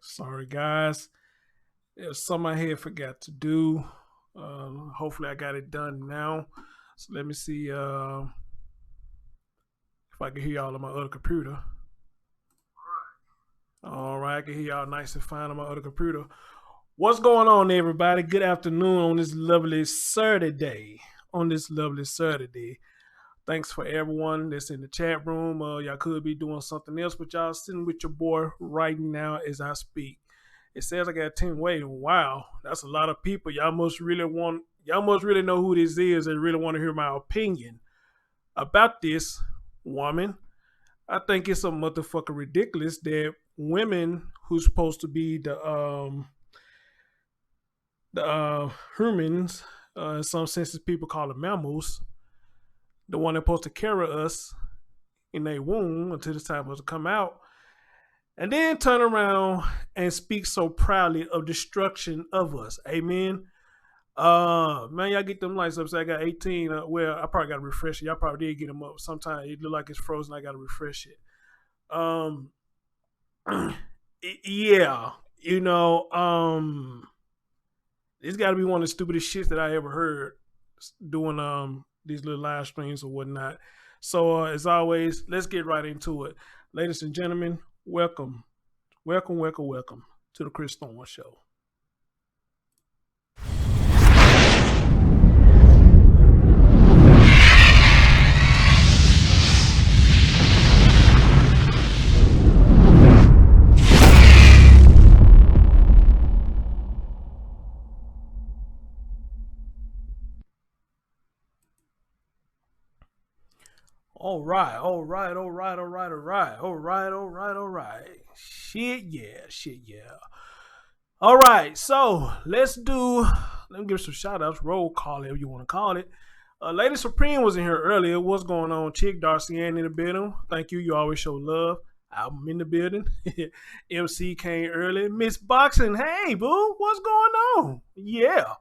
Sorry, guys. There's something I had forgot to do. Hopefully, I got it done now. So let me see if I can hear y'all on my other computer. All right, I can hear y'all nice and fine on my other computer. What's going on, everybody? Good afternoon on this lovely Saturday. On this lovely Saturday. Thanks for everyone that's in the chat room. Y'all could be doing something else, but y'all sitting with your boy right now as I speak. It says I got 10 waiting. Wow, that's a lot of people. Y'all must really know who this is and really want to hear my opinion about this woman. I think it's a motherfucker ridiculous that women who's supposed to be the humans, in some senses people call them mammals, the one that's supposed to carry us in their womb until the time was to come out, and then turn around and speak so proudly of destruction of us. Amen. Man, y'all get them lights up. So I got 18. Well, I probably got to refresh it. Y'all probably did get them up. Sometimes it look like it's frozen. I got to refresh it. Um, yeah, you know, it's got to be one of the stupidest shits that I ever heard doing these little live streams or whatnot. So as always, let's get right into it, ladies and gentlemen. Welcome, welcome to the Chris Thorne Show. All right, all right, all right, all right, all right, all right, all right, all right. Shit, yeah, shit, yeah. All right, so let me give some shout outs, roll call, if you want to call it. Lady Supreme was in here earlier. What's going on, Chick? Darcy Ann in the building. Thank you. You always show love. Album in the building. MC came early. Miss Boxing, hey, boo, what's going on? Yeah.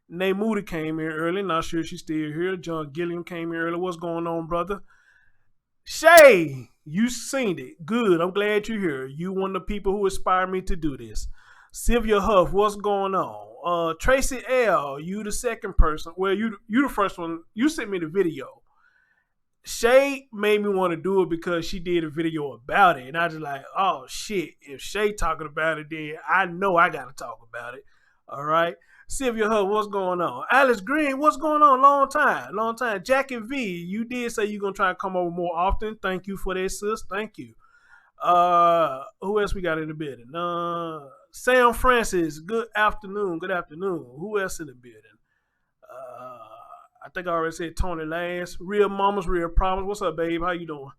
Nay Moody came in early. Not sure she's still here. John Gilliam came in early. What's going on, brother? Shay, you seen it. Good. I'm glad you're here. You one of the people who inspired me to do this. Sylvia Huff, what's going on? Tracy L, you the second person. Well, you the first one. You sent me the video. Shay made me want to do it because she did a video about it, and I just like, oh shit. If Shay talking about it, then I know I gotta talk about it. All right. Sylvia Huff, what's going on? Alice Green, what's going on? Long time, long time. Jackie V, you did say you're gonna try to come over more often. Thank you for that, sis. Thank you. Who else we got in the building? Sam Francis, good afternoon. Good afternoon. Who else in the building? Uh, I think I already said Tony Lance. Real mamas, real problems. What's up, babe? How you doing?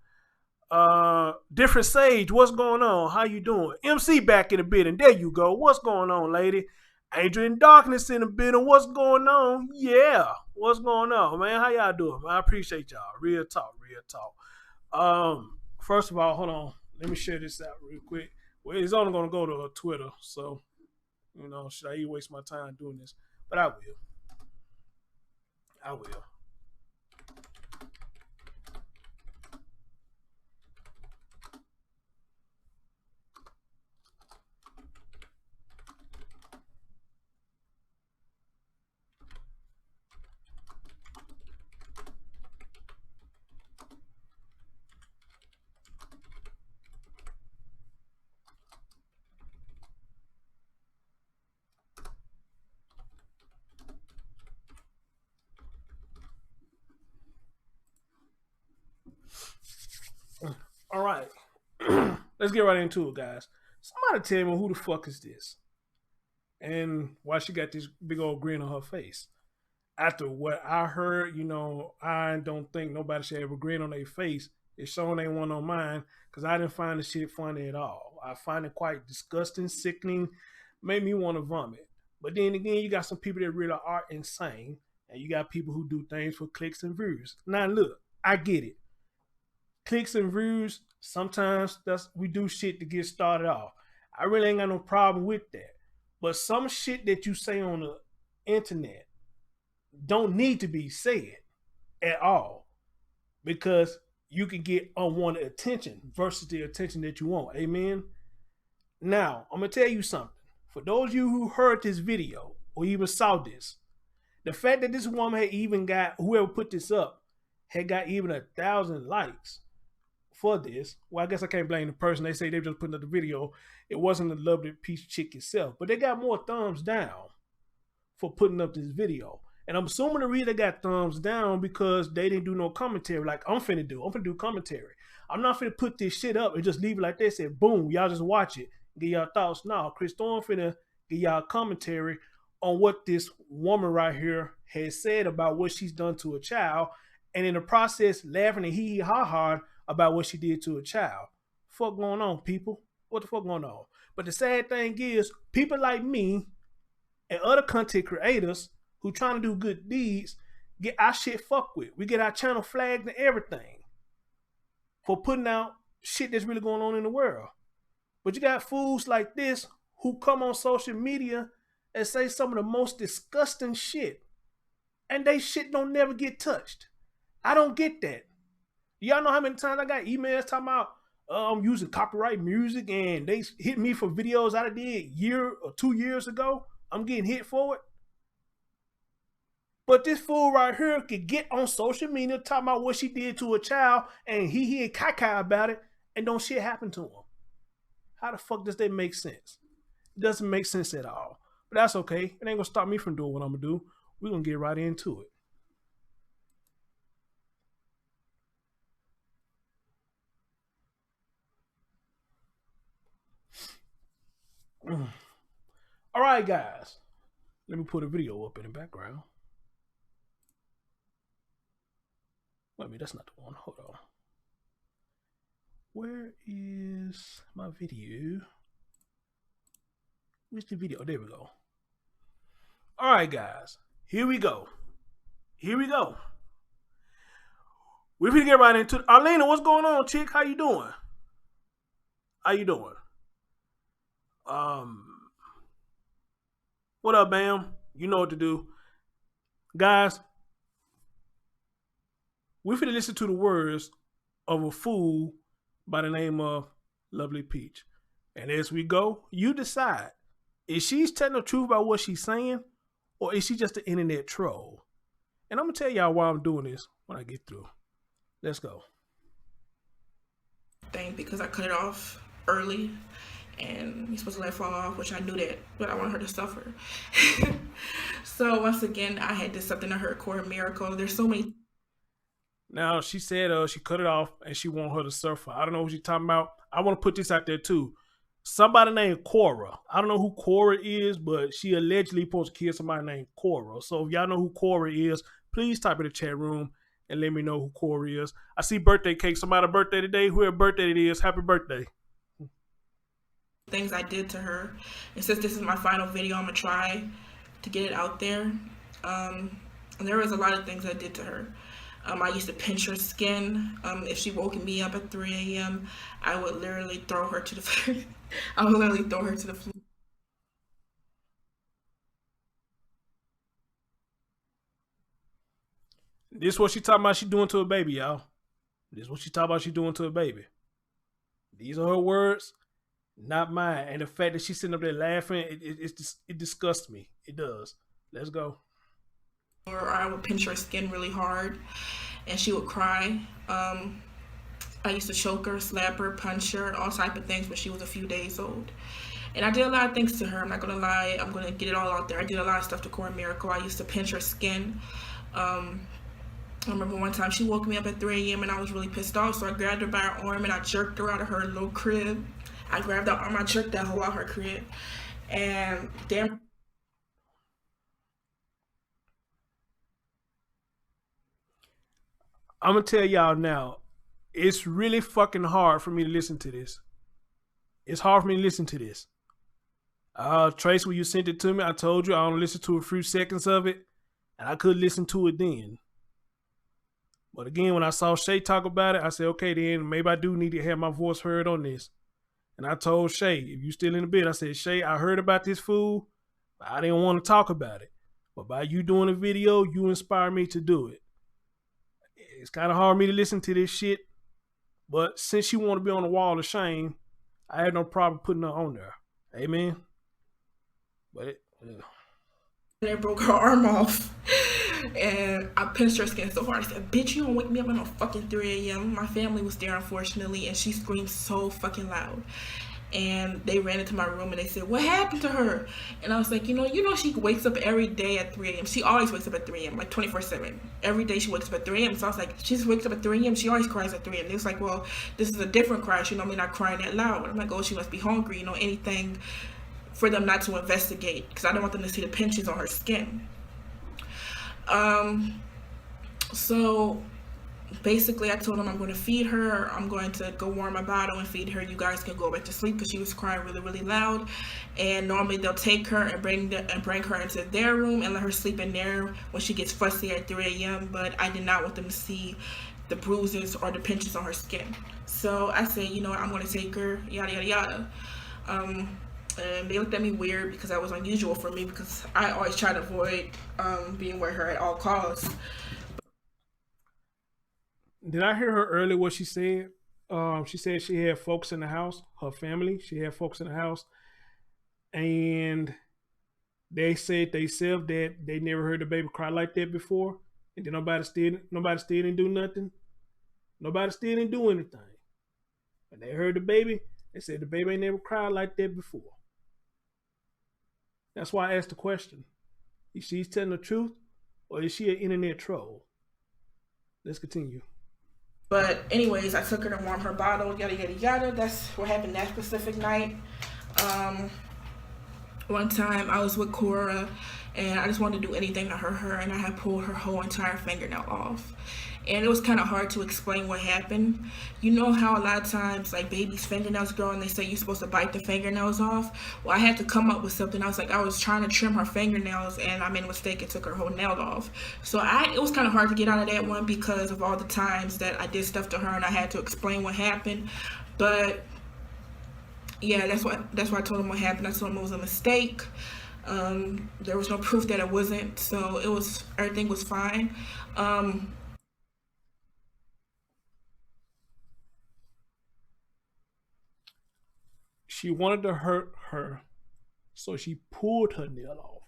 Different Sage, what's going on? How you doing? MC back in the building. There you go. What's going on, lady? Angel in Darkness in the building. What's going on? Yeah. What's going on, man? How y'all doing? Man? I appreciate y'all. Real talk, real talk. First of all, hold on. Let me share this out real quick. Well, it's only gonna go to Twitter, so should I even waste my time doing this? But I will. I will. All right. Let's get right into it, guys. Somebody tell me who the fuck is this? And why she got this big old grin on her face? After what I heard, I don't think nobody should have a grin on their face. It showing ain't one on mine because I didn't find the shit funny at all. I find it quite disgusting, sickening, made me want to vomit. But then again, you got some people that really are insane, and you got people who do things for clicks and views. Now, look, I get it. Clicks and views, sometimes we do shit to get started off. I really ain't got no problem with that. But some shit that you say on the internet don't need to be said at all because you can get unwanted attention versus the attention that you want. Amen. Now, I'm gonna tell you something. For those of you who heard this video or even saw this, the fact that this woman had even got, whoever put this up, had got even 1,000 likes for this. Well, I guess I can't blame the person. They say they were just putting up the video. It wasn't the lovely peach chick itself, but they got more thumbs down for putting up this video. And I'm assuming the reason they got thumbs down because they didn't do no commentary like I'm finna do. I'm finna do commentary. I'm not finna put this shit up and just leave it like this and boom, y'all just watch it. Get y'all thoughts. No, Chris Thorne finna get y'all commentary on what this woman right here has said about what she's done to a child, and in the process laughing and hee hee ha ha about what she did to a child. Fuck going on, people? What the fuck going on? But the sad thing is, people like me and other content creators who trying to do good deeds get our shit fucked with. We get our channel flagged and everything for putting out shit that's really going on in the world. But you got fools like this who come on social media and say some of the most disgusting shit, and they shit don't never get touched. I don't get that. Y'all know how many times I got emails talking about I'm using copyright music and they hit me for videos I did a year or 2 years ago. I'm getting hit for it. But this fool right here could get on social media talking about what she did to a child and he and caca about it and don't shit happen to him. How the fuck does that make sense? It doesn't make sense at all. But that's okay. It ain't gonna stop me from doing what I'm gonna do. We're gonna get right into it. All right, guys. Let me put a video up in the background. Wait a minute, that's not the one. Hold on. Where is my video? Where's the video? There we go. All right, guys. Here we go. Here we go. We're gonna get right into it. Arlena, what's going on, chick? How you doing? How you doing? What up, Bam? You know what to do. Guys, we're finna listen to the words of a fool by the name of Lovely Peach. And as we go, you decide. Is she telling the truth about what she's saying, or is she just an internet troll? And I'm gonna tell y'all why I'm doing this when I get through. Let's go. Thing because I cut it off early and you're supposed to let it fall off, which I knew that, but I want her to suffer. So once again, I had this something to her core miracle. There's so many. Now she said she cut it off and she want her to suffer. I don't know what she's talking about. I want to put this out there too. Somebody named Cora. I don't know who Cora is, but she allegedly supposed to kill somebody named Cora. So if y'all know who Cora is, please type in the chat room and let me know who Cora is. I see birthday cake. Somebody's birthday today. Whoever birthday it is, happy birthday. Things I did to her. And since this is my final video, I'm going to try to get it out there. And there was a lot of things I did to her. I used to pinch her skin. If she woke me up at 3 a.m., I would literally throw her to the floor. I would literally throw her to the floor. This is what she talking about she doing to a baby, y'all. This is what she talking about she doing to a baby. These are her words, not mine. And the fact that she's sitting up there laughing, it disgusts me. It does. Let's go. Or I would pinch her skin really hard and she would cry. I used to choke her, slap her, punch her, all type of things when she was a few days old. And I did a lot of things to her. I'm not gonna lie. I'm gonna get it all out there. I did a lot of stuff to Core Miracle. I used to pinch her skin. I remember one time she woke me up at 3 a.m. and I was really pissed off, so I grabbed her by her arm and I jerked her out of her little crib. I grabbed that arm, I jerked that hoe out her crib. And damn. I'm gonna tell y'all now, it's really fucking hard for me to listen to this. It's hard for me to listen to this. Trace, when you sent it to me, I told you I only listened to a few seconds of it, and I could listen to it then. But again, when I saw Shay talk about it, I said, okay, then maybe I do need to have my voice heard on this. And I told Shay, if you still in the bed, I said, Shay, I heard about this fool, but I didn't want to talk about it. But by you doing a video, you inspired me to do it. It's kind of hard for me to listen to this shit, but since you want to be on the wall of shame, I had no problem putting her on there. Amen. But And it broke her arm off. And I pinched her skin so hard. I said, bitch, you don't wake me up at no fucking 3 a.m. My family was there, unfortunately, and she screamed so fucking loud. And they ran into my room and they said, what happened to her? And I was like, you know, she wakes up every day at 3 a.m. She always wakes up at 3 a.m., like 24/7. Every day she wakes up at 3 a.m. So I was like, she just wakes up at 3 a.m. She always cries at 3 a.m. They was like, well, this is a different cry. She normally not crying that loud. I'm like, oh, she must be hungry, anything for them not to investigate, because I don't want them to see the pinches on her skin. So basically I told them I'm going to feed her. I'm going to go warm my bottle and feed her. You guys can go back to sleep, because she was crying really, really loud. And normally they'll take her and bring her into their room and let her sleep in there when she gets fussy at 3 a.m. But I did not want them to see the bruises or the pinches on her skin. So I said, you know what, I'm going to take her, yada, yada, yada. And they looked at me weird, because that was unusual for me, because I always try to avoid being with her at all costs. did I hear her earlier what she said? She said she had folks in the house, her family. She had folks in the house, and they said themselves that they never heard the baby cry like that before, and then nobody still didn't do nothing. Nobody still didn't do anything. When they heard the baby, they said the baby ain't never cried like that before. That's why I asked the question: is she telling the truth, or is she an internet troll? Let's continue. But anyways, I took her to warm her bottle, yada, yada, yada. That's what happened that specific night. One time I was with Cora, and I just wanted to do anything to hurt her, and I had pulled her whole entire fingernail off. And it was kind of hard to explain what happened. You know how a lot of times, like, babies' fingernails grow and they say you're supposed to bite the fingernails off? Well, I had to come up with something. I was trying to trim her fingernails, and I made a mistake and took her whole nail off. So it was kind of hard to get out of that one, because of all the times that I did stuff to her and I had to explain what happened. But yeah, that's why I told him what happened. I told him it was a mistake. There was no proof that it wasn't, so everything was fine. She wanted to hurt her, so she pulled her nail off.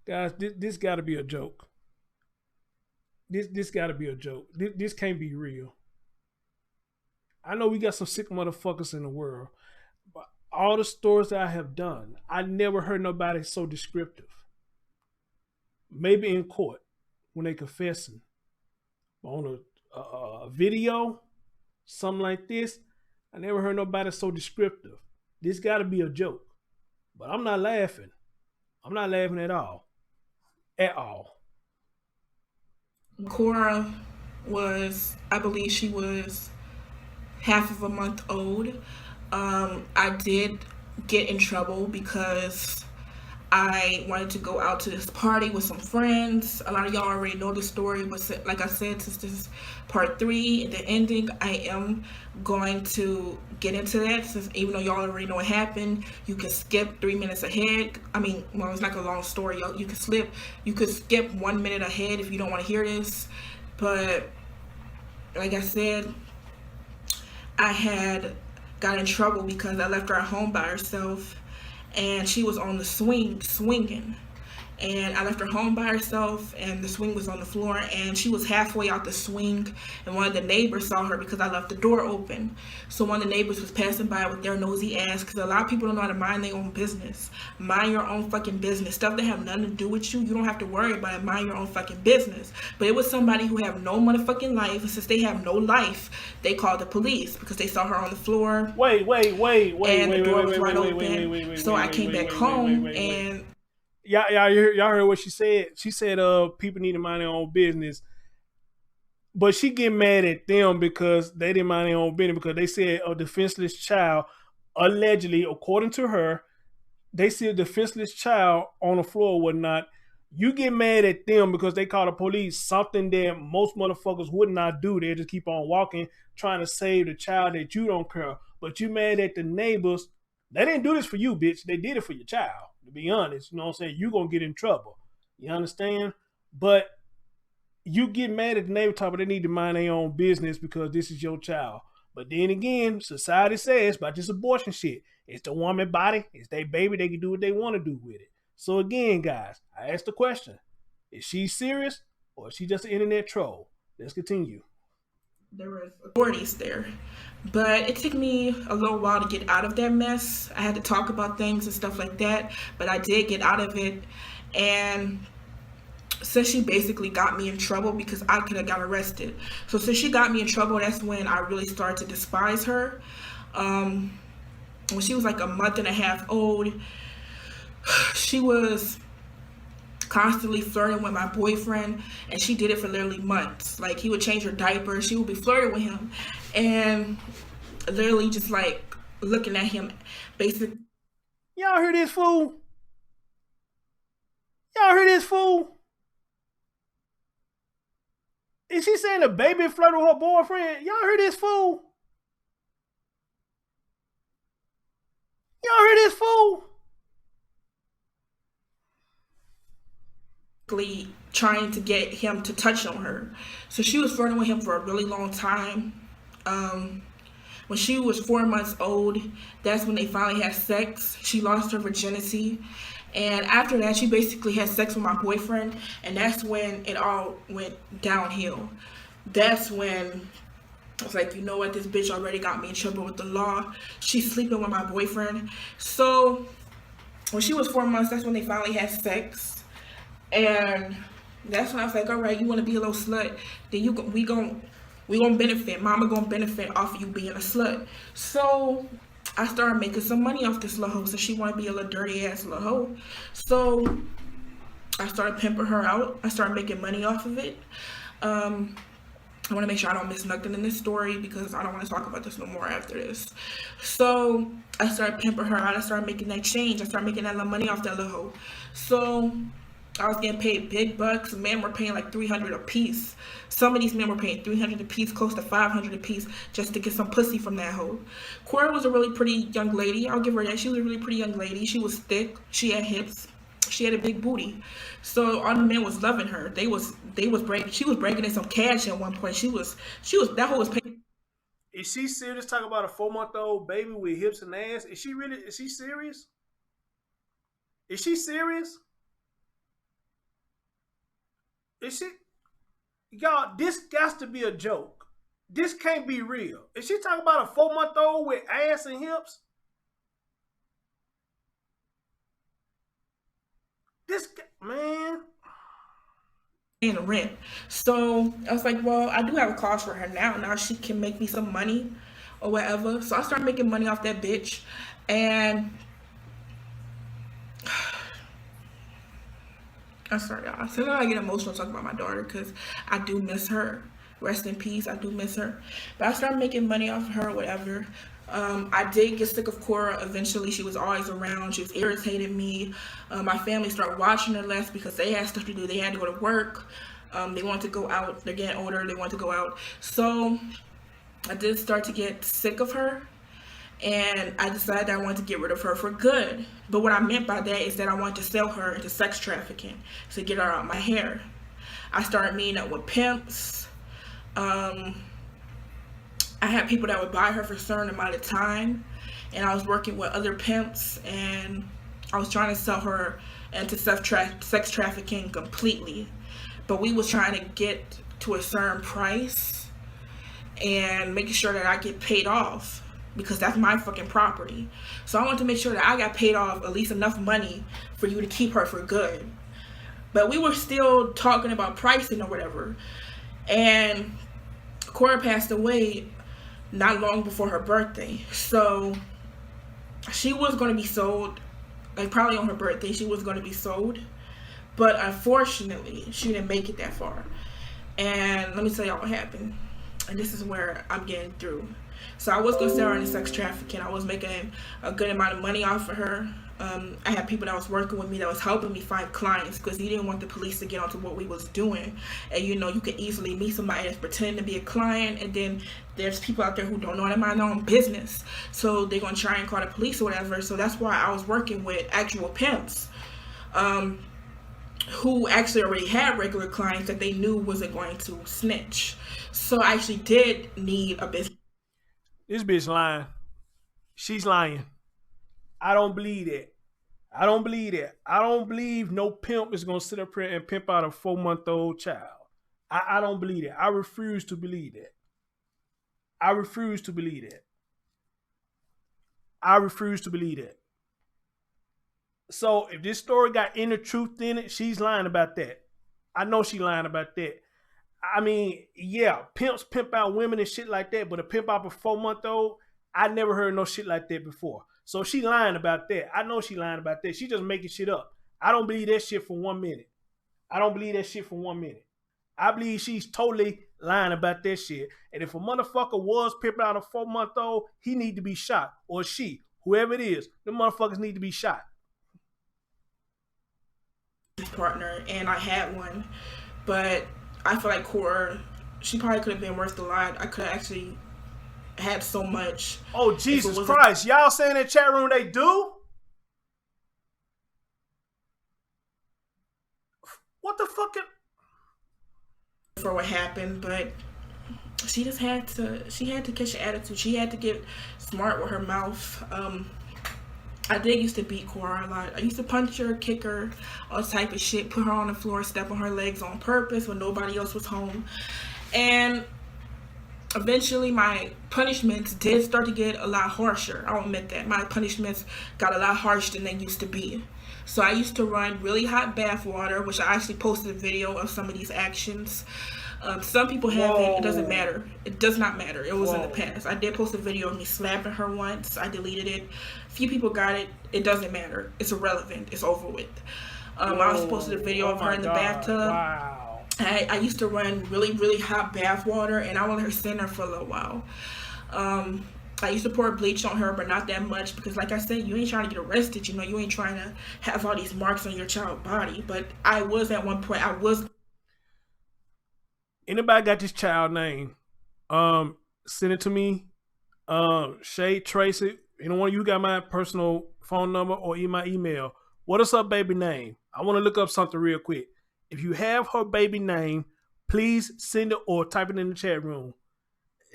Guys, this got to be a joke. This got to be a joke. This can't be real. I know we got some sick motherfuckers in the world, but all the stories that I have done, I never heard nobody so descriptive. Maybe in court when they confessing, on a video, something like this, I never heard nobody so descriptive. This got to be a joke, but I'm not laughing. I'm not laughing at all. At all. Cora I believe she was half of a month old. I did get in trouble because I wanted to go out to this party with some friends. A lot of y'all already know the story, but like I said, since this is part 3, the ending, I am going to get into that, since even though y'all already know what happened, you can skip 3 minutes ahead. I mean, well, it's like a long story. You could skip 1 minute ahead if you don't want to hear this. But like I said, I had got in trouble because I left her at home by herself, and she was on the swinging. And I left her home by herself, and the swing was on the floor, and she was halfway out the swing, and one of the neighbors saw her because I left the door open. So one of the neighbors was passing by with their nosy ass, because a lot of people don't know how to mind their own business. Mind your own fucking business. Stuff that have nothing to do with you, you don't have to worry about it. Mind your own fucking business. But it was somebody who have no motherfucking life, and since they have no life, they called the police because they saw her on the floor. Wait. And the door was wide open. So I came back home, and y'all heard what she said. She said people need to mind their own business, but she get mad at them because they didn't mind their own business, because they said a defenseless child, allegedly, according to her, they see a defenseless child on the floor or whatnot. You get mad at them because they call the police, something that most motherfuckers would not do. They just keep on walking, trying to save the child that you don't care. But you mad at the neighbors. They didn't do this for you, bitch. They did it for your child. To be honest, you know what I'm saying? You're going to get in trouble. You understand? But you get mad at the neighbor talk, but they need to mind their own business because this is your child. But then again, society says about this abortion shit, it's the woman body, it's their baby, they can do what they want to do with it. So again, guys, I asked the question: is she serious or is she just an internet troll? Let's continue. There was authorities there, but it took me a little while to get out of that mess. I had to talk about things and stuff like that, but I did get out of it. And since she basically got me in trouble because I could have got arrested. So since she got me in trouble, that's when I really started to despise her. When she was like a month and a half old, she was constantly flirting with my boyfriend, and she did it for literally months. Like, he would change her diaper, she would be flirting with him, and literally just like looking at him basically. Y'all hear this fool? Y'all hear this fool? Is she saying the baby flirted with her boyfriend? Y'all hear this fool? Y'all hear this fool? Trying to get him to touch on her. So she was flirting with him for a really long time. When she was 4 months old, that's when they finally had sex. She lost her virginity. And after that, she basically had sex with my boyfriend. And that's when it all went downhill. That's when I was like, you know what? This bitch already got me in trouble with the law. She's sleeping with my boyfriend. So when she was 4 months, that's when they finally had sex. And that's when I was like, all right, you want to be a little slut? Then we gonna benefit. Mama gonna benefit off of you being a slut. So I started making some money off this little hoe. So she want to be a little dirty ass little hoe. So I started pimping her out. I started making money off of it. I want to make sure I don't miss nothing in this story because I don't want to talk about this no more after this. So I started pimping her out. I started making that change. I started making that little money off that little hoe. So I was getting paid big bucks. Men were paying like $300 a piece. Some of these men were paying $300 a piece, close to $500 a piece, just to get some pussy from that hoe. Cora was a really pretty young lady. I'll give her that. She was a really pretty young lady. She was thick. She had hips. She had a big booty. So all the men was loving her. They was breaking. She was breaking in some cash at one point. She was that hoe was paying. Is she serious? Talking about a 4-month-old baby with hips and ass? Is she serious? Is she serious? Is she? Y'all, this got to be a joke. This can't be real. Is she talking about a 4-month-old with ass and hips? This man. Paying rent. So I was like, well, I do have a cause for her now. Now she can make me some money or whatever. So I started making money off that bitch. And I'm sorry, y'all. Sometimes I get emotional talking about my daughter because I do miss her. Rest in peace. I do miss her. But I started making money off of her or whatever. I did get sick of Cora eventually. She was always around. She was irritating me. My family started watching her less because they had stuff to do. They had to go to work. They wanted to go out. They're getting older. They want to go out. So I did start to get sick of her. And I decided I wanted to get rid of her for good. But what I meant by that is that I wanted to sell her into sex trafficking to get her out my hair. I started meeting up with pimps. I had people that would buy her for a certain amount of time. And I was working with other pimps. And I was trying to sell her into sex trafficking completely. But we was trying to get to a certain price. And making sure that I get paid off. Because that's my fucking property. So I want to make sure that I got paid off at least enough money for you to keep her for good. But we were still talking about pricing or whatever. And Cora passed away not long before her birthday. So she was going to be sold, like probably on her birthday, she was going to be sold. But unfortunately, she didn't make it that far. And let me tell y'all what happened. And this is where I'm getting through. So I was going to sell her into sex trafficking. I was making a good amount of money off of her. I had people that was working with me that was helping me find clients because he didn't want the police to get onto what we was doing. And you know, you could easily meet somebody that's pretending to be a client, and then there's people out there who don't know how to mind their own business. So they're going to try and call the police or whatever. So that's why I was working with actual pimps. who actually already had regular clients that they knew wasn't going to snitch. So I actually did need a business. This bitch lying. She's lying. I don't believe that. I don't believe that. I don't believe no pimp is gonna sit up here and pimp out a 4-month-old child. I don't believe that. I refuse to believe that. I refuse to believe that. I refuse to believe that. So if this story got any truth in it, she's lying about that. I know she's lying about that. I mean, yeah, pimps pimp out women and shit like that, but a pimp out a 4-month-old, I never heard no shit like that before. So she lying about that. I know she lying about that. She just making shit up. I don't believe that shit for 1 minute. I don't believe that shit for 1 minute. I believe she's totally lying about that shit. And if a motherfucker was pimping out a 4-month-old, he need to be shot. Or she, whoever it is, them motherfuckers need to be shot. Partner, and I had one, but I feel like Cora, she probably could have been worth a lot. I could have actually had so much. Oh, Jesus Christ. Y'all saying in the chat room they do? What the fuck? For what happened, but she just had to, she had to catch the attitude. She had to get smart with her mouth. I did used to beat Cora a lot. I used to punch her, kick her, all type of shit, put her on the floor, step on her legs on purpose when nobody else was home. And eventually my punishments did start to get a lot harsher. I'll admit that. My punishments got a lot harsher than they used to be. So I used to run really hot bath water, which I actually posted a video of some of these actions. Some people have it. It doesn't matter. It does not matter. It was in the past. I did post a video of me slapping her once. I deleted it. A few people got it. It doesn't matter. It's irrelevant. It's over with. I also posted a video of her in the bathtub. Wow. I used to run really, really hot bath water, and I would let her sit there for a little while. I used to pour bleach on her, but not that much because, like I said, you ain't trying to get arrested. You know, you ain't trying to have all these marks on your child's body. But I was at one point. I was. Anybody got this child name? Send it to me. Shay, Tracy, anyone of you got my personal phone number or my email. What is her baby name? I want to look up something real quick. If you have her baby name, please send it or type it in the chat room.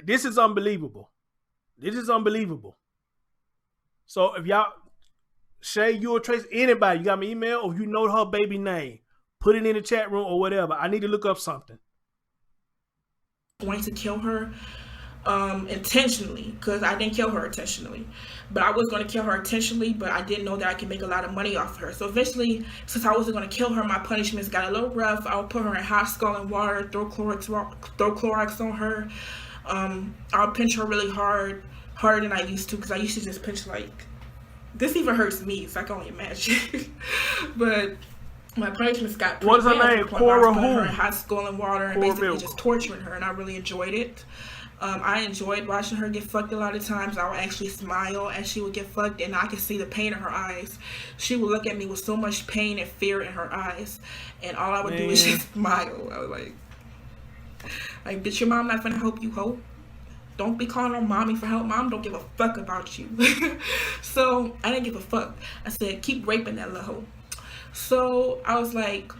This is unbelievable. This is unbelievable. So if y'all, Shay, you or Tracy, anybody, you got my email, or if you know her baby name, put it in the chat room or whatever. I need to look up something. Going to kill her intentionally, because I didn't kill her intentionally, but I was going to kill her intentionally, but I didn't know that I could make a lot of money off of her. So eventually, since I wasn't going to kill her, my punishments got a little rough. I would put her in hot scalding water, throw Clorox on her. I'll pinch her really hard, harder than I used to, because I used to just pinch like this. Even hurts me, so I can only imagine. But my punishments got pretty What is her name? Cora who? Her in hot scalding water and basically just torturing her, and I really enjoyed it. I enjoyed watching her get fucked a lot of times. I would actually smile as she would get fucked, and I could see the pain in her eyes. She would look at me with so much pain and fear in her eyes, and all I would do is just smile. I was like, bitch, your mom not finna help you, hoe. Don't be calling her mommy for help. Mom don't give a fuck about you. So I didn't give a fuck. I said, keep raping that little hoe. So I was like,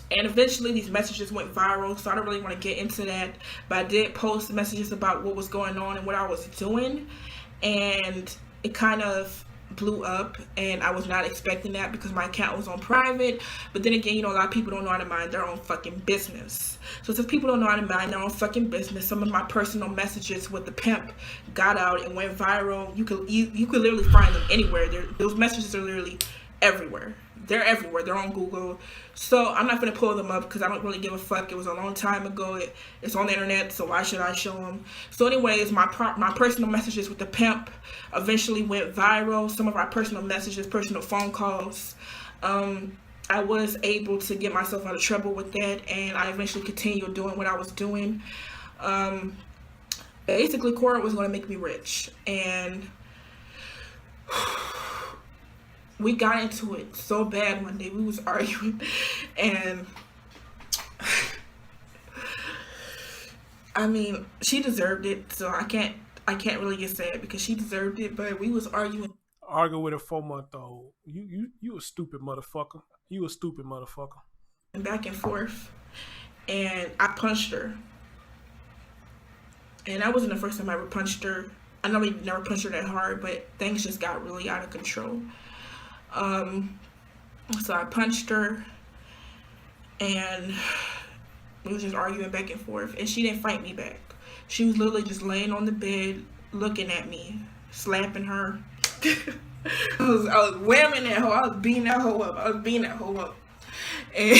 and eventually these messages went viral, so I don't really want to get into that, but I did post messages about what was going on and what I was doing, and it kind of blew up, and I was not expecting that because my account was on private. But then again, you know, a lot of people don't know how to mind their own fucking business. So since people don't know how to mind their own fucking business, some of my personal messages with the pimp got out and went viral. You could literally find them anywhere. Those messages are literally everywhere. They're everywhere. They're on Google. So I'm not going to pull them up because I don't really give a fuck. It was a long time ago. It's on the internet, so why should I show them? So anyways, my personal messages with the pimp eventually went viral. Some of our personal messages, personal phone calls. I was able to get myself out of trouble with that, and I eventually continued doing what I was doing. Basically, Cora was going to make me rich, and we got into it so bad one day. We was arguing, and I mean, she deserved it, so I can't really get sad because she deserved it, but we was arguing. Arguing with a 4-month-old. You a stupid motherfucker. You a stupid motherfucker. And back and forth, and I punched her. And that wasn't the first time I ever punched her. I know we never punched her that hard, but things just got really out of control. So I punched her, and we was just arguing back and forth, and she didn't fight me back. She was literally just laying on the bed, looking at me, slapping her. I was whamming that hoe. I was beating that hoe up. And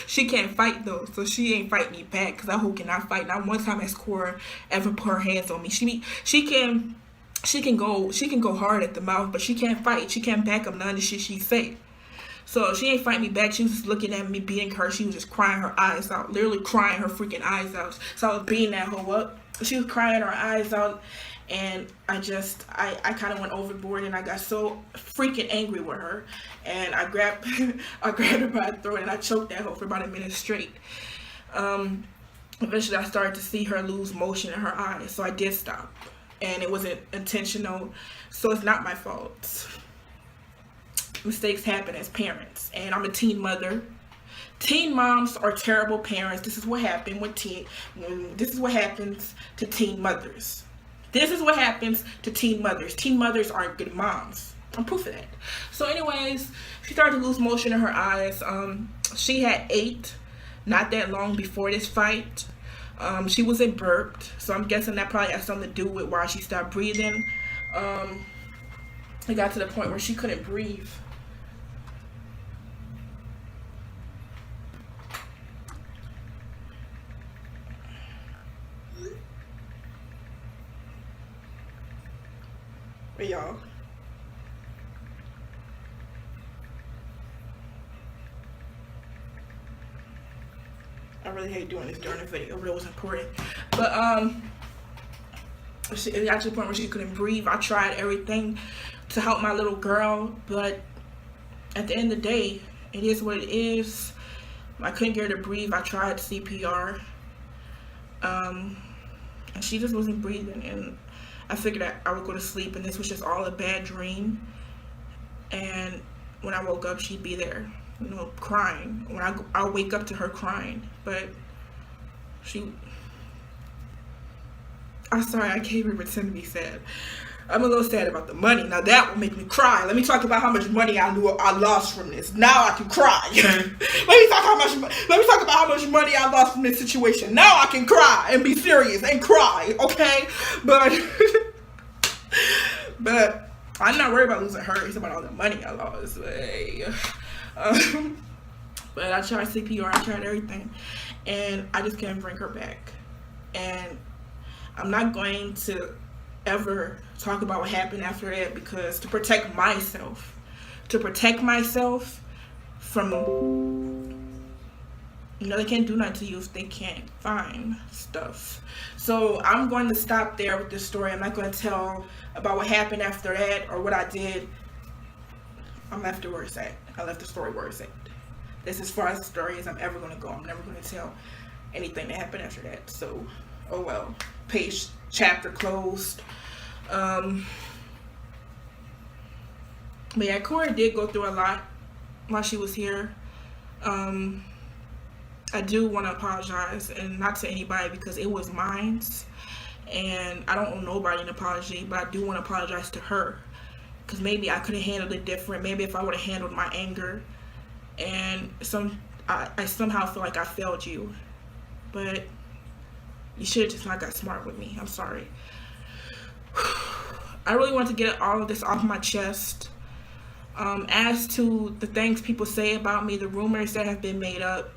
she can't fight though, so she ain't fight me back because that hoe cannot fight. Not one time has Cora ever put her hands on me. She can go hard at the mouth, but she can't fight. She can't back up none of the shit she say. So she ain't fight me back. She was just looking at me, beating her. She was just crying her eyes out, literally crying her freaking eyes out. So I was beating that hoe up. She was crying her eyes out, and I kind of went overboard, and I got so freaking angry with her, and I grabbed her by the throat, and I choked that hoe for about a minute straight. Eventually I started to see her lose motion in her eyes, so I did stop, and it wasn't intentional, so it's not my fault. Mistakes happen as parents, and I'm a teen mother. Teen moms are terrible parents. This is what happened with this is what happens to teen mothers. This is what happens to teen mothers. Teen mothers aren't good moms. I'm proof of that. So anyways, she started to lose motion in her eyes. She had 8 not that long before this fight. She wasn't burped, so I'm guessing that probably has something to do with why she stopped breathing. It got to the point where she couldn't breathe. Hey, y'all. I really hate doing this during the video, but it was important. But it got to the point where she couldn't breathe. I tried everything to help my little girl, but at the end of the day, it is what it is. I couldn't get her to breathe. I tried CPR, and she just wasn't breathing, and I figured that I would go to sleep, and this was just all a bad dream. And when I woke up, she'd be there, you know, crying. When I'll wake up to her crying, but I'm sorry, I can't even pretend to be sad. I'm a little sad about the money. Now that will make me cry. Let me talk about how much money I lost from this. Now I can cry. Let me talk about how much money I lost from this situation. Now I can cry and be serious and cry, okay? But I'm not worried about losing her. It's about all the money I lost. But I tried CPR. I tried everything, and I just can't bring her back. And I'm not going to ever talk about what happened after that, because to protect myself from, you know, they can't do nothing to you if they can't find stuff. So I'm going to stop there with this story. I'm not going to tell about what happened after that or what I did. I left the story where it's at. That's as far as the story as I'm ever going to go. I'm never going to tell anything that happened after that. So, oh well. Page, chapter closed. But yeah, Cora did go through a lot while she was here. I do want to apologize, and not to anybody, because it was mine, and I don't owe nobody an apology, but I do want to apologize to her, because maybe I could have handled it different. Maybe if I would have handled my anger, and I somehow feel like I failed you, but you should have just not got smart with me. I'm sorry. I really want to get all of this off my chest. As to the things people say about me, the rumors that have been made up,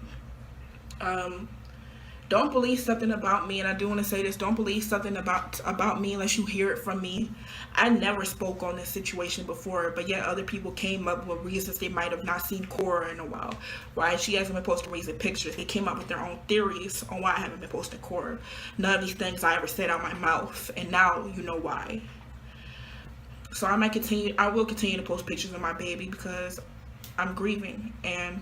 don't believe something about me, and I do want to say this, don't believe something about me unless you hear it from me. I never spoke on this situation before, but yet other people came up with reasons they might have not seen Cora in a while. Why she hasn't been posting recent pictures. They came up with their own theories on why I haven't been posting Cora. None of these things I ever said out my mouth, and now you know why. So I will continue to post pictures of my baby, because I'm grieving, and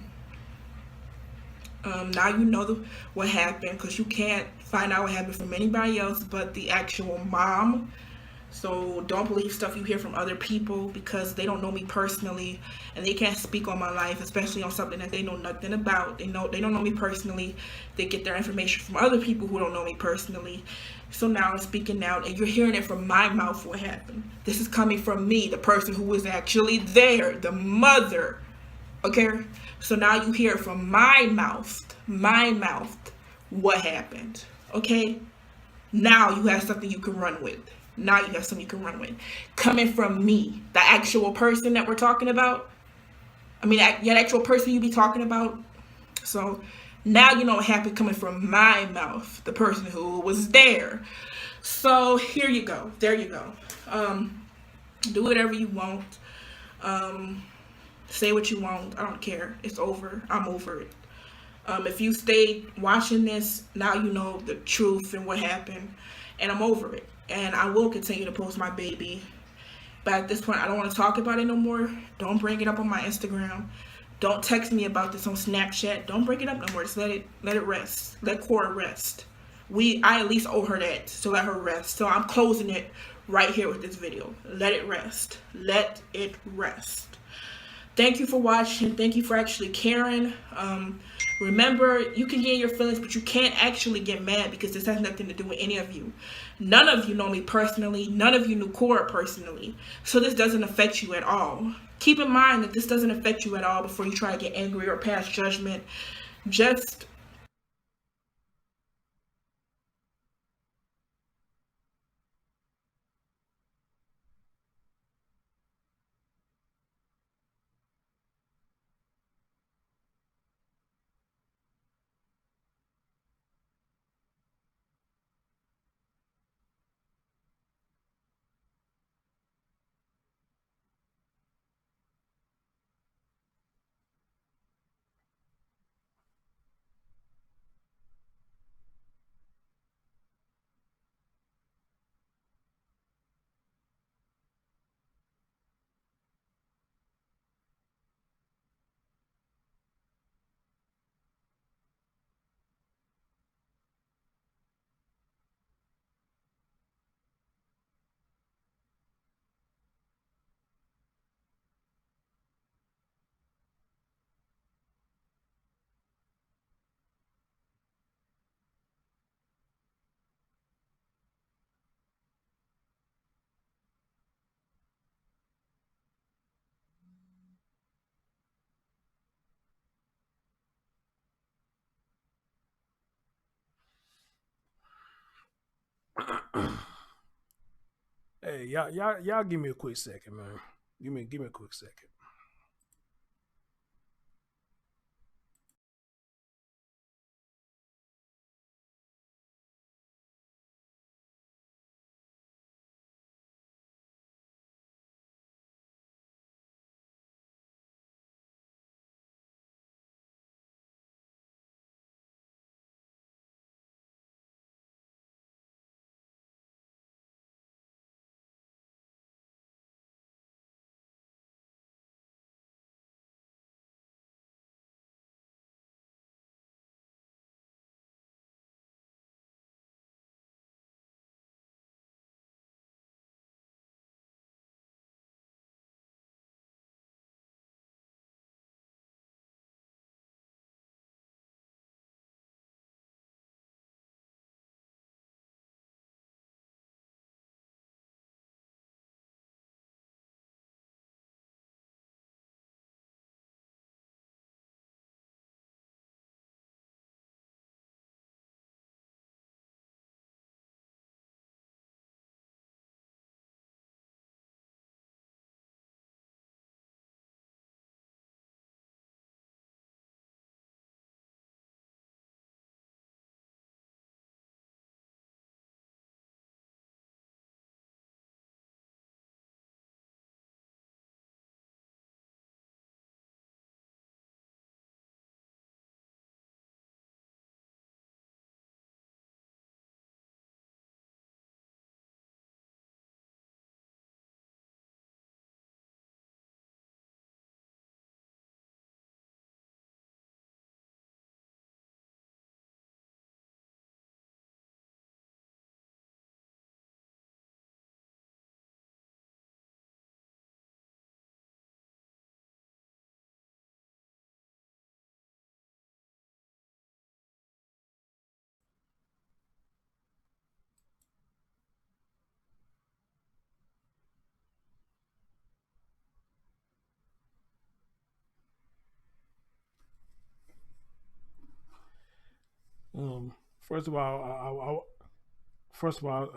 now you know what happened, because you can't find out what happened from anybody else but the actual mom So don't believe stuff you hear from other people, because they don't know me personally and they can't speak on my life, especially on something that they know nothing about. They don't know me personally. They get their information from other people who don't know me personally. So now I'm speaking out and you're hearing it from my mouth what happened. This is coming from me, the person who was actually there, the mother. Okay? So now you hear it from my mouth, what happened. Okay? Now you have something you can run with. Now you have something you can run with. Coming from me, the actual person that we're talking about. I mean, the actual person you be talking about. So now you know what happened coming from my mouth, the person who was there. So here you go. There you go. Do whatever you want. Say what you want. I don't care. It's over. I'm over it. If you stayed watching this, now you know the truth and what happened, and I'm over it. And I will continue to post my baby. But at this point, I don't want to talk about it no more. Don't bring it up on my Instagram. Don't text me about this on Snapchat. Don't bring it up no more. Just let it rest. Let Cora rest. I at least owe her that, so let her rest. So I'm closing it right here with this video. Let it rest. Let it rest. Thank you for watching. Thank you for actually caring. Remember, you can get in your feelings, but you can't actually get mad, because this has nothing to do with any of you. None of you know me personally. None of you knew Cora personally. So this doesn't affect you at all. Keep in mind that this doesn't affect you at all before you try to get angry or pass judgment. Just Hey, y'all give me a quick second, man. Give me a quick second. First of all, first of all,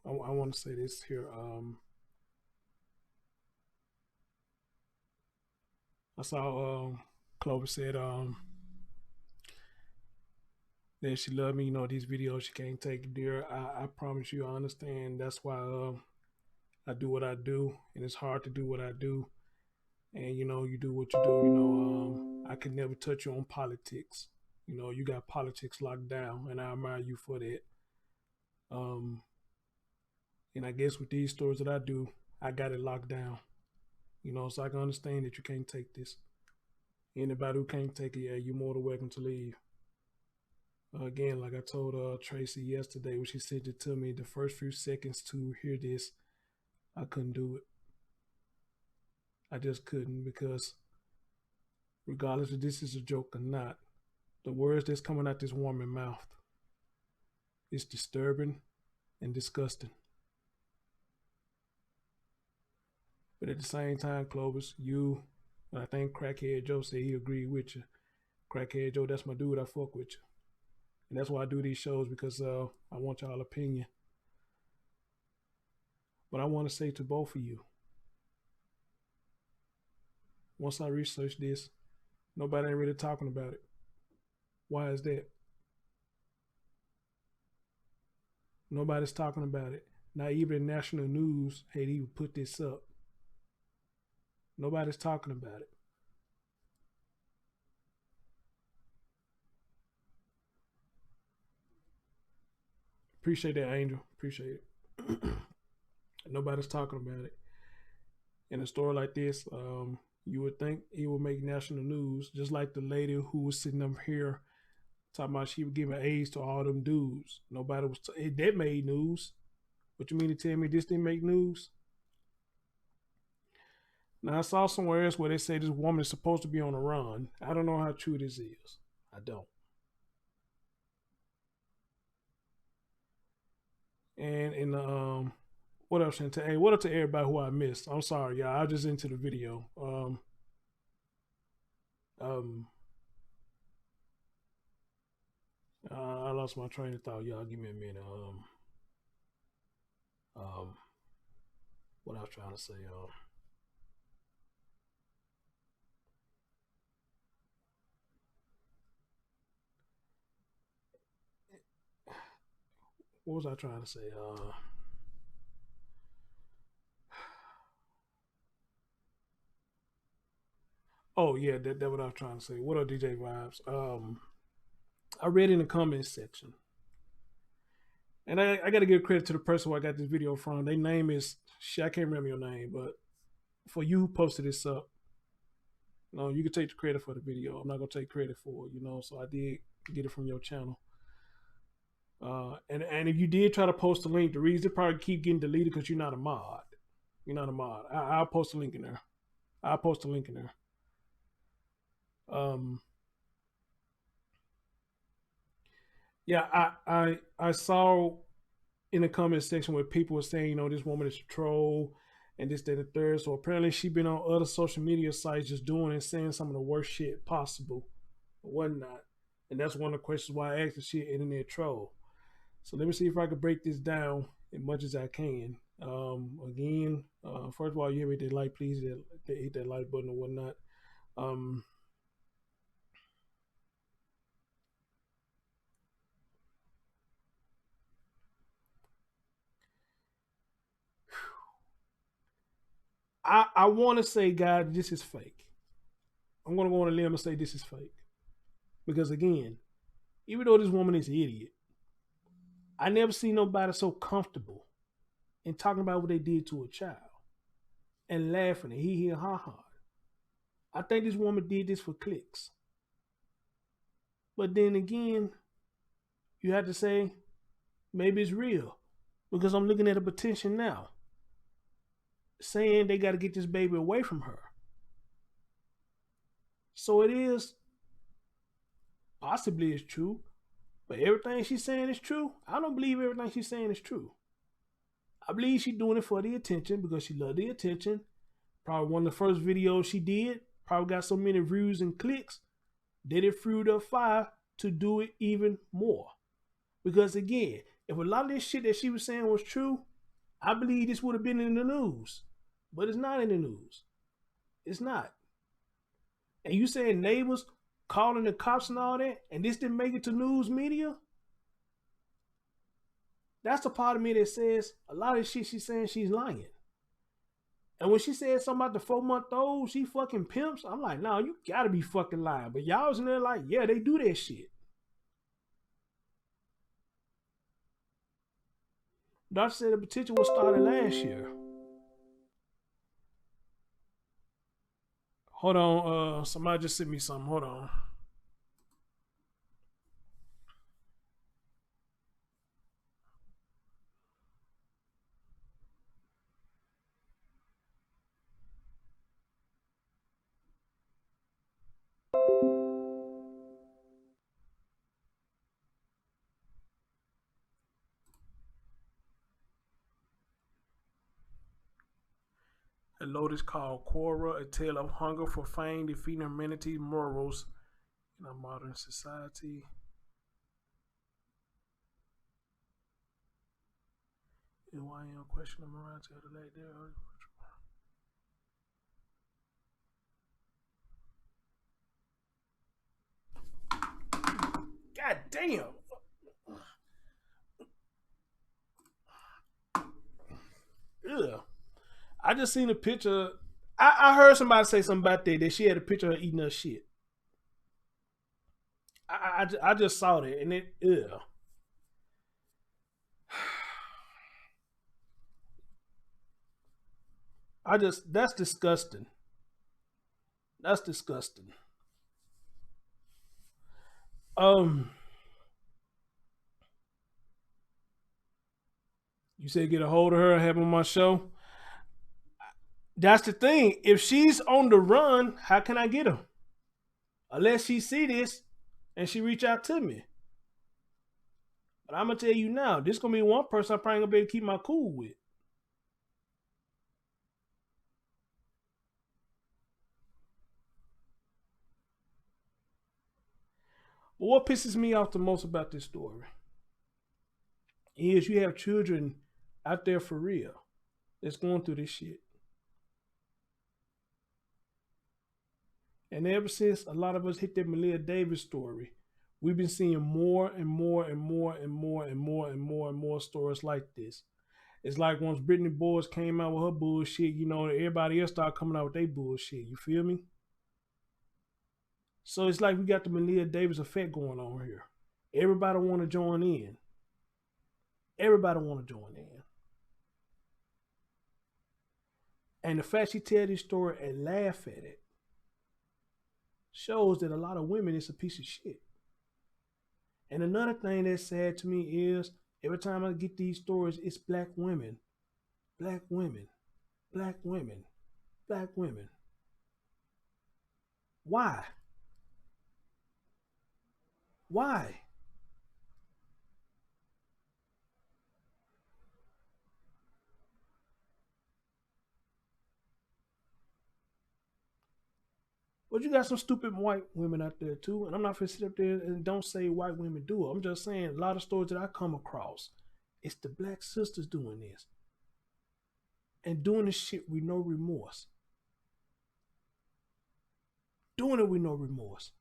I want to say this here. I saw Clover said that she loved me. You know, these videos she can't take it, dear. I promise you, I understand. That's why I do what I do, and it's hard to do what I do. And you know, you do what you do. You know, I can never touch you on politics. You know, you got politics locked down, and I admire you for that. Um, and I guess with these stories that I do, I got it locked down. You know, so I can understand that you can't take this. Anybody who can't take it, yeah, you're more than welcome to leave. Again, like I told Tracy yesterday when she sent it to me, the first few seconds to hear this, I couldn't do it. I just couldn't, because regardless if this is a joke or not, the words that's coming out this woman's mouth is disturbing and disgusting. But at the same time, Clovis, I think Crackhead Joe said he agreed with you. Crackhead Joe, that's my dude. I fuck with you. And that's why I do these shows, because I want y'all opinion. But I want to say to both of you, once I researched this, nobody ain't really talking about it. Why is that? Nobody's talking about it. Not even the national news had even put this up. Nobody's talking about it. Appreciate that, Angel. Appreciate it. Nobody's talking about it. In a story like this, you would think it would make national news, just like the lady who was sitting up here talking about she was giving AIDS to all them dudes. Nobody was, that made news. What you mean to tell me this didn't make news? Now, I saw somewhere else where they say this woman is supposed to be on a run. I don't know how true this is. I don't. And what else? Hey, what up to everybody who I missed? I'm sorry, y'all. I was just into the video. I lost my train of thought. Y'all, give me a minute. What I was trying to say. What was I trying to say? Oh yeah, that what I was trying to say. What up, DJ Vibes? I read in the comments section, and I got to give credit to the person who I got this video from. Their name is I can't remember your name, but for you who posted this up, you know, you can take the credit for the video. I'm not gonna take credit for it, you know. So I did get it from your channel. And if you did try to post a link, the reason it probably keep getting deleted because you're not a mod. You're not a mod. I'll post a link in there. I'll post a link in there. Yeah, I saw in the comment section where people were saying, you know, this woman is a troll and this, that, and the third. So apparently she been on other social media sites just doing and saying some of the worst shit possible or whatnot. And that's one of the questions why I asked if she an internet troll. So let me see if I can break this down as much as I can. Again, first of all, you hit that like, please hit that like button or whatnot. I want to say, guys, this is fake. I'm going to go on a limb and say this is fake. Because again, even though this woman is an idiot, I never seen nobody so comfortable in talking about what they did to a child and laughing and hee and ha ha. I think this woman did this for clicks. But then again, you have to say, maybe it's real. Because I'm looking at a petition now saying they got to get this baby away from her. So it is, possibly it's true, but everything she's saying is true. I don't believe everything she's saying is true. I believe she's doing it for the attention because she loved the attention. Probably one of the first videos she did, probably got so many views and clicks, that it fueled her fire to do it even more. Because again, if a lot of this shit that she was saying was true, I believe this would have been in the news. But it's not in the news. It's not. And you saying neighbors calling the cops and all that, and this didn't make it to news media? That's the part of me that says a lot of shit she's saying, she's lying. And when she said something about the 4-month-old, she fucking pimps, I'm like, no, you gotta be fucking lying. But y'all was in there like, yeah, they do that shit. Doctor said the petition was started last year. Hold on, somebody just sent me something. Hold on. A lotus called Quora, a tale of hunger for fame, defeating humanity, morals in a modern society. And why you question the morality of the late there? God damn. Ugh. I just seen a picture. I heard somebody say something about that she had a picture of her eating her shit. I just saw that and it, ugh. That's disgusting. That's disgusting. You said get a hold of her and have her on my show. That's the thing. If she's on the run, how can I get her? Unless she see this and she reach out to me. But I'm gonna tell you now, this gonna be one person I'm probably gonna be able to keep my cool with. But what pisses me off the most about this story is you have children out there for real that's going through this shit. And ever since a lot of us hit that Malia Davis story, we've been seeing more and more and more and more and more and more and more stories like this. It's like once Brittany Boyes came out with her bullshit, you know, everybody else started coming out with their bullshit. You feel me? So it's like we got the Malia Davis effect going on here. Everybody want to join in. Everybody want to join in. And the fact she tell this story and laugh at it shows that a lot of women is a piece of shit. And another thing that's sad to me is every time I get these stories, it's black women, black women, black women, black women. Why? Why? But you got some stupid white women out there too. And I'm not going to sit up there and don't say white women do it. I'm just saying a lot of stories that I come across, it's the black sisters doing this. And doing this shit with no remorse. Doing it with no remorse.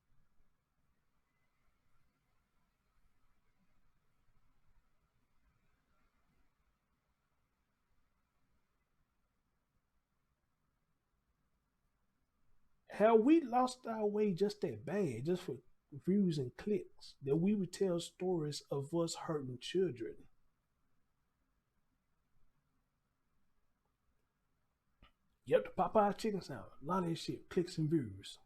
Have we lost our way just that bad, just for views and clicks, that we would tell stories of us hurting children? Yep, the Popeye chicken sandwich. A lot of this shit, clicks and views.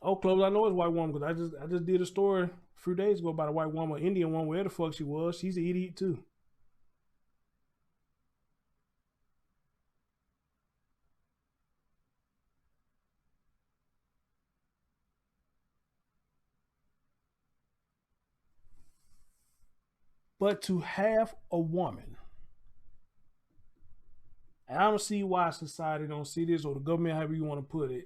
Oh, close. I know it's a white woman because I just did a story a few days ago about a white woman, Indian woman, where the fuck she was. She's an idiot too. But to have a woman, and I don't see why society don't see this, or the government, however you want to put it,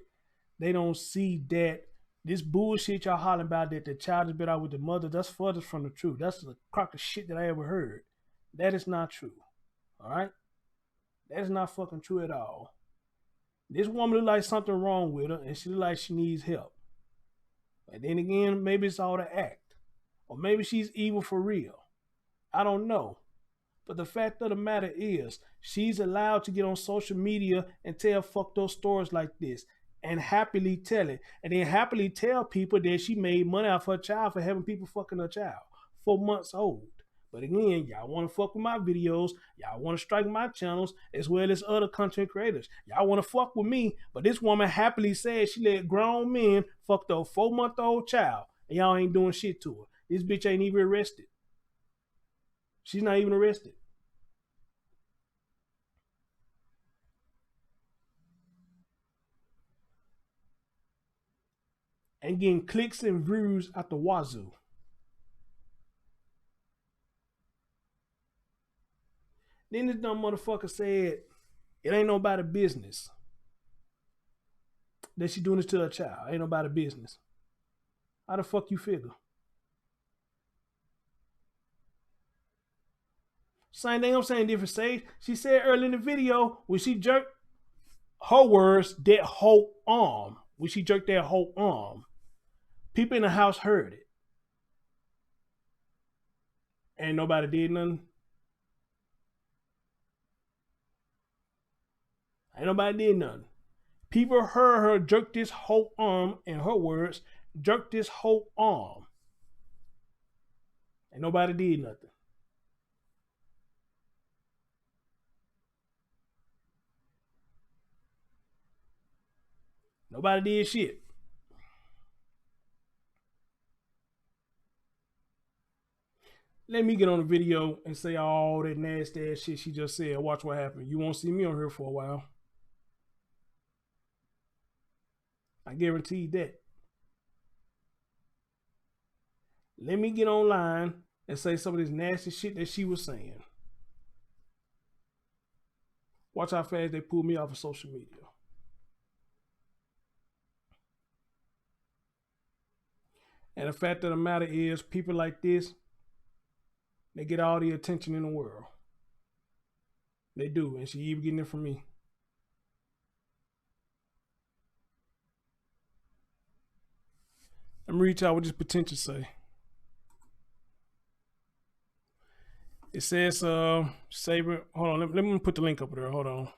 they don't see that This bullshit y'all hollering about that the child has been out with the mother, that's furthest from the truth. That's the crock of shit that I ever heard. That is not true. All right? That is not fucking true at all. This woman look like something wrong with her, and she look like she needs help. And then again, maybe it's all the act. Or maybe she's evil for real. I don't know. But the fact of the matter is, she's allowed to get on social media and tell fucked up stories like this and happily tell it. And then happily tell people that she made money off her child for having people fucking her child. 4 months old. But again, y'all want to fuck with my videos. Y'all want to strike my channels as well as other content creators. Y'all want to fuck with me. But this woman happily said she let grown men fuck the 4-month-old child. And y'all ain't doing shit to her. This bitch ain't even arrested. She's not even arrested. And getting clicks and views at the wazoo. Then this dumb motherfucker said, it ain't nobody's business that she doing this to her child. Ain't nobody's business. How the fuck you figure? Same thing I'm saying, different stage. She said earlier in the video, when she jerked, her words, that whole arm. When she jerked that whole arm, people in the house heard it. And nobody did nothing. Ain't nobody did nothing. People heard her jerk this whole arm, in her words, jerk this whole arm. And nobody did nothing. Nobody did shit. Let me get on the video and say all that nasty ass shit she just said. Watch what happened. You won't see me on here for a while. I guarantee that. Let me get online and say some of this nasty shit that she was saying. Watch how fast they pull me off of social media. And the fact of the matter is, people like this, they get all the attention in the world. They do, and she even getting it from me. Let me read y'all what this petition say. It says, save it. Hold on, let me put the link up there. Hold on.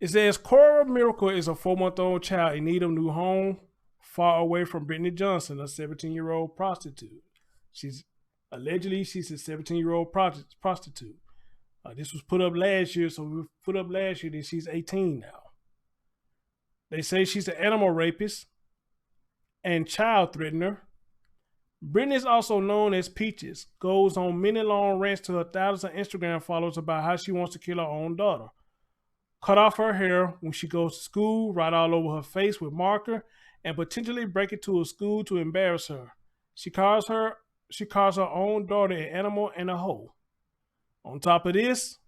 It says, Cora Miracle is a 4-month-old child in need of a new home, far away from Brittany Johnson, a 17-year-old prostitute. She's a 17-year-old prostitute. This was put up last year, so we put up last year that she's 18 now. They say she's an animal rapist and child threatener. Brittany is also known as Peaches, goes on many long rants to her thousands of Instagram followers about how she wants to kill her own daughter. Cut off her hair when she goes to school, write all over her face with marker, and potentially break it to a school to embarrass her. She calls her own daughter an animal and a hoe. On top of this,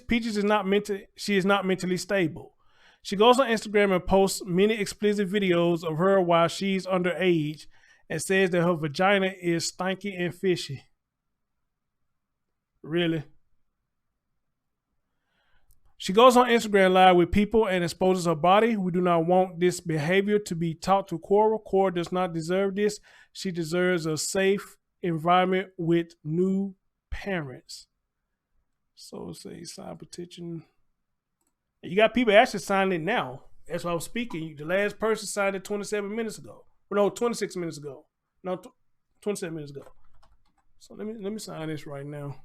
Peaches is not mentally stable. She goes on Instagram and posts many explicit videos of her while she's underage and says that her vagina is stinky and fishy. Really? She goes on Instagram Live with people and exposes her body. We do not want this behavior to be taught to Cora. Cora does not deserve this. She deserves a safe environment with new parents. So say sign petition. You got people actually signing it now. That's why I was speaking. The last person signed it 27 minutes ago. No, 26 minutes ago. No, 27 minutes ago. So let me sign this right now.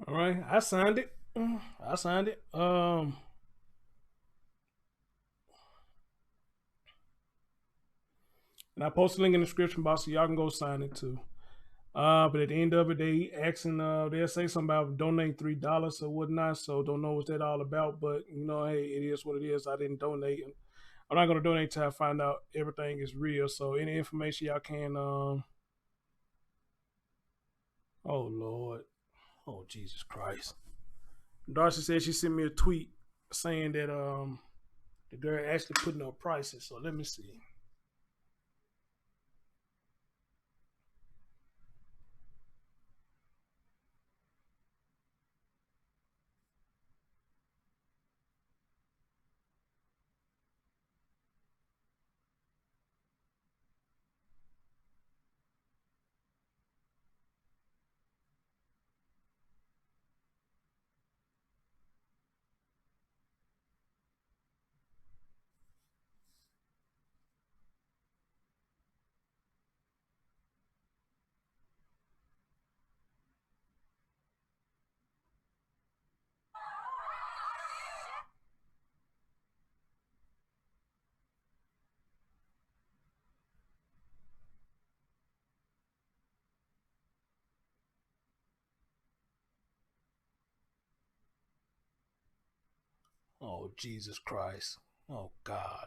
All right, I signed it. I signed it. And I post a link in the description box so y'all can go sign it too. But at the end of it, they asking, they'll say something about donate $3 or whatnot. So don't know what that all about, but you know, hey, it is what it is. I didn't donate. I'm not gonna donate till I find out everything is real. So any information y'all can, oh Lord, oh Jesus Christ. Darcy said she sent me a tweet saying that the girl actually putting up prices. So let me see. Oh Jesus Christ. Oh God.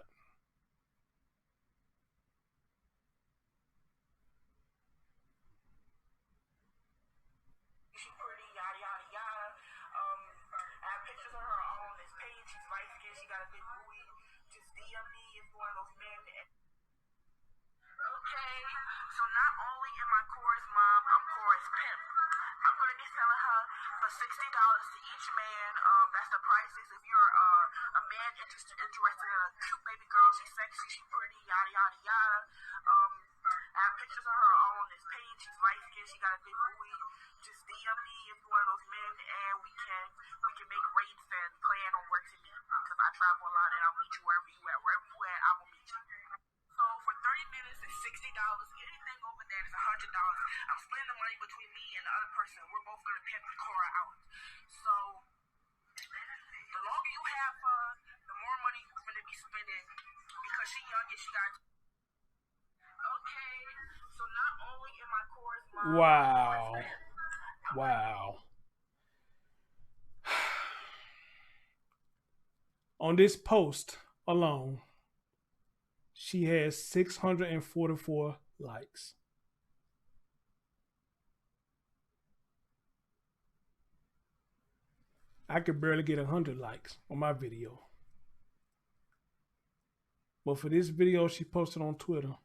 She's pretty, yada yada yada. I have pictures of her all on this page. She's light skinned. She got a big booty. Just DM me if you're one of those men. Okay, so not only am I Cora's mom, I'm Cora's pimp. I'm gonna be selling her for $60 to each man. That's the prices. If you're a man interested in a cute baby girl, she's sexy, she's pretty, yada yada yada. I have pictures of her all on this page. She's light skinned. She got a big booty. Just DM me if you're one of those men, and we can make rates and plan on where to meet. Because I travel a lot, and I'll meet you wherever you at. Wherever you at, I will meet you. So for 30 minutes it's $60. Anything over that is $100. I'm splitting the money between me and the other person. We're both gonna pimp Cora out. So the longer you have her, the more money you're gonna be spending because she young and she got. Okay, so not only am I Cora's mom. Wow. Wow. On this post alone, she has 644 likes. I could barely get 100 likes on my video. But for this video she posted on Twitter,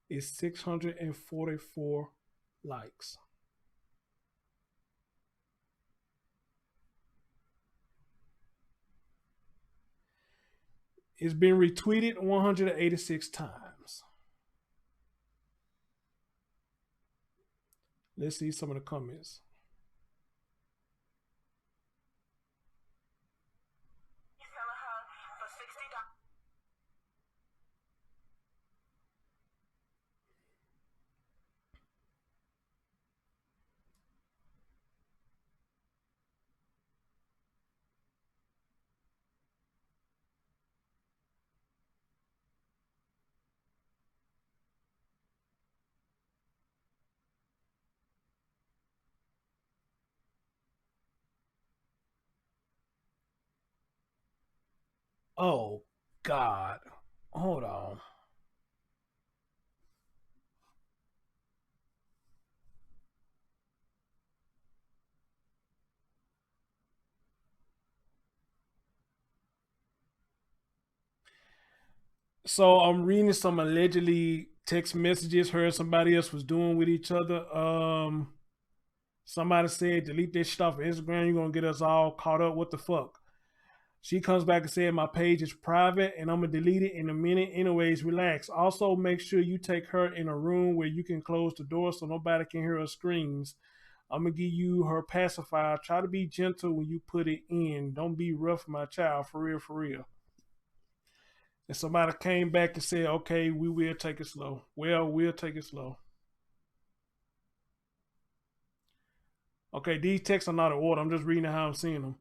it's 644 likes. It's been retweeted 186 times. Let's see some of the comments. Oh God. Hold on. So I'm reading some allegedly text messages her and somebody else was doing with each other. Somebody said delete this shit off of Instagram. You're gonna get us all caught up. What the fuck? She comes back and said my page is private and I'm gonna delete it in a minute. Anyways, relax. Also, make sure you take her in a room where you can close the door so nobody can hear her screams. I'm gonna give you her pacifier. Try to be gentle when you put it in. Don't be rough, my child. For real, for real. And somebody came back and said, okay, we will take it slow. Well, we'll take it slow. Okay, these texts are not in order. I'm just reading how I'm seeing them.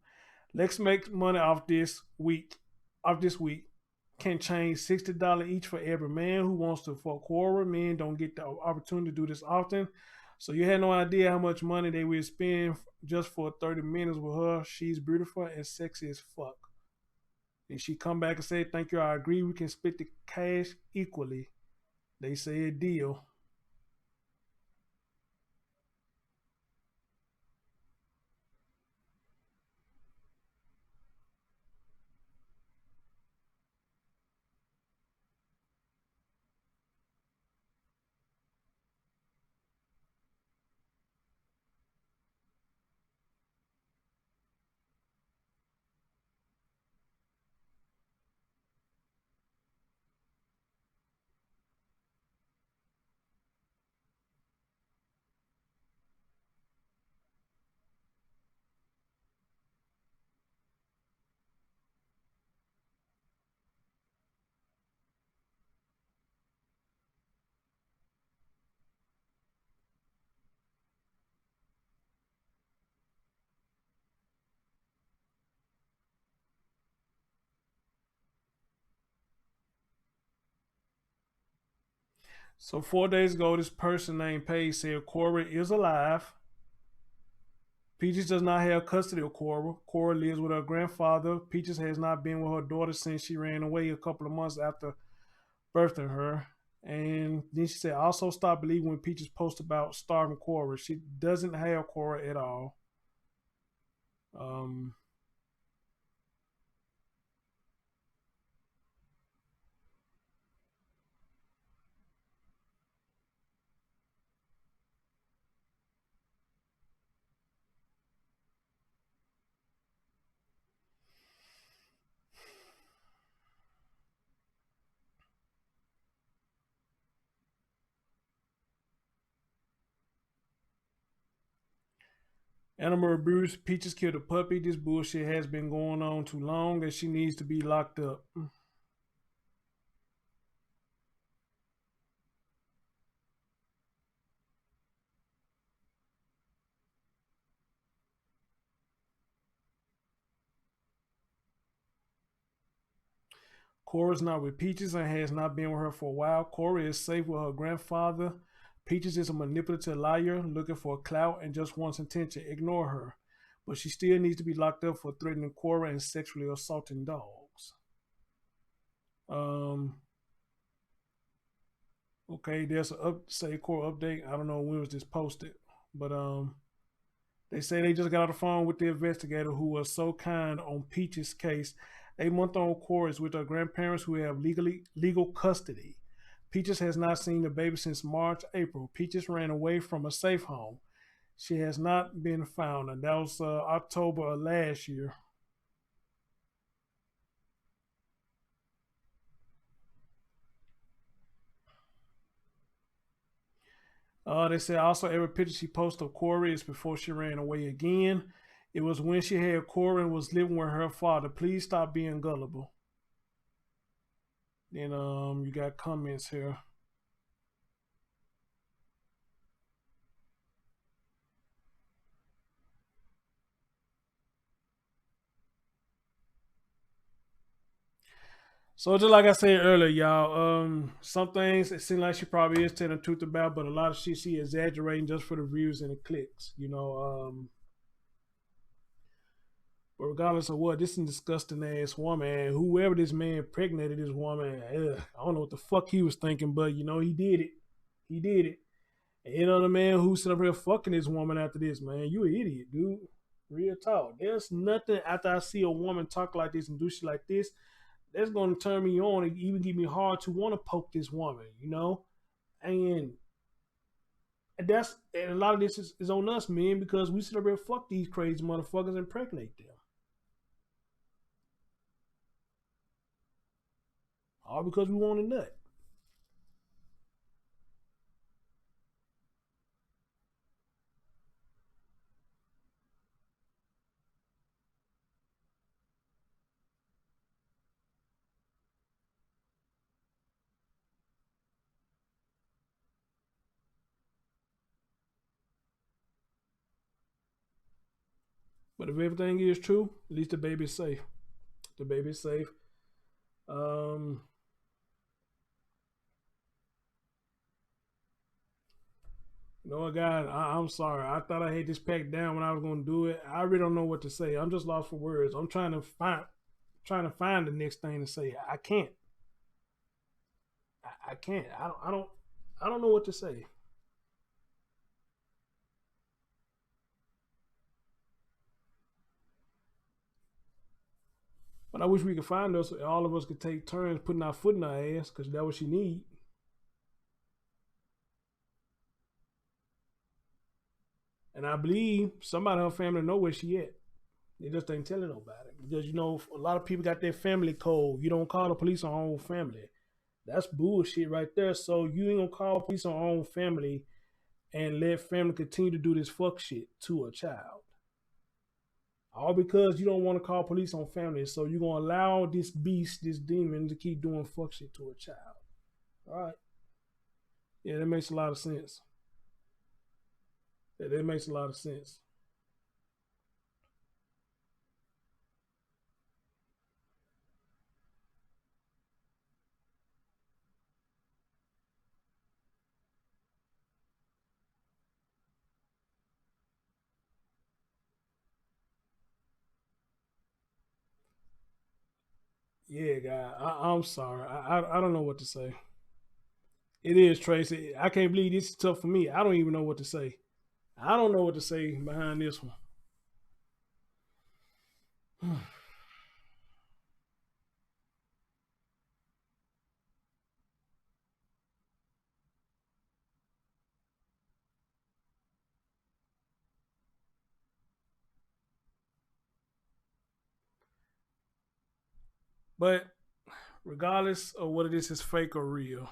Let's make money off this week. Off this week. Can change $60 each for every man who wants to fuck Quora. Men don't get the opportunity to do this often. So you had no idea how much money they would spend just for 30 minutes with her. She's beautiful and sexy as fuck. And she come back and say, thank you, I agree. We can split the cash equally. They say a deal. So 4 days ago, this person named Paige said Cora is alive. Peaches does not have custody of Cora. Cora lives with her grandfather. Peaches has not been with her daughter since she ran away a couple of months after birthing her. And then she said, also stop believing when Peaches posts about starving Cora. She doesn't have Cora at all. Um, Animal abuse. Peaches killed a puppy. This bullshit has been going on too long and she needs to be locked up. Cora's not with Peaches and has not been with her for a while. Cora is safe with her grandfather. Peaches is a manipulative liar looking for clout and just wants attention. Ignore her. But she still needs to be locked up for threatening Cora and sexually assaulting dogs. Um, okay, there's a say Cora update. I don't know when was this posted, but they say they just got on the phone with the investigator who was so kind on Peach's case. A month-old Cora is with her grandparents who have legal custody. Peaches has not seen the baby since March, April. Peaches ran away from a safe home. She has not been found, and that was October of last year. They said also every picture she posted of Corey is before she ran away again. It was when she had Corey and was living with her father. Please stop being gullible. Then you got comments here. So just like I said earlier, y'all, some things it seems like she probably is telling the truth about, but a lot of shit she exaggerating just for the views and the clicks, you know. But regardless of what, this is a disgusting ass woman. And whoever this man impregnated this woman, I don't know what the fuck he was thinking, but you know he did it. He did it. And you know the man who sit up here fucking this woman after this, man, you an idiot, dude. Real talk. There's nothing after I see a woman talk like this and do shit like this that's going to turn me on and even give me hard to want to poke this woman, you know? And and a lot of this is on us, man, because we sit up here fuck these crazy motherfuckers and impregnate them. All because we want a nut. But if everything is true, at least the baby's safe. The baby's safe. You know what, guys? I'm sorry. I thought I had this packed down when I was going to do it. I really don't know what to say. I'm just lost for words. I'm trying to find the next thing to say. I can't. I can't. I don't know what to say. But I wish we could find us. So all of us could take turns putting our foot in our ass, because that's what she need. And I believe somebody in her family know where she at. They just ain't telling nobody. Because, you know, a lot of people got their family code. You don't call the police on your own family. That's bullshit right there. So you ain't gonna call police on your own family and let family continue to do this fuck shit to a child. All because you don't want to call police on family. So you're gonna allow this beast, this demon, to keep doing fuck shit to a child. All right. Yeah, that makes a lot of sense. That makes a lot of sense. Yeah, guy. I'm sorry. I don't know what to say. It is, Tracy. I can't believe this is tough for me. I don't even know what to say. I don't know what to say behind this one. But regardless of what it is fake or real,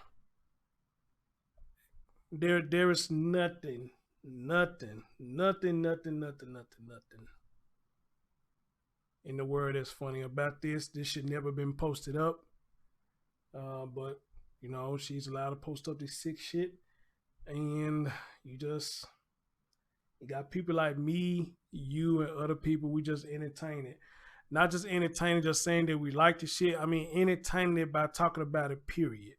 there is nothing in the world that's funny about this. This should never been posted up. But you know, she's allowed to post up this sick shit, and you got people like me, you, and other people. We just entertain it, not just entertaining, just saying that we like the shit. I mean, entertaining it by talking about it. Period.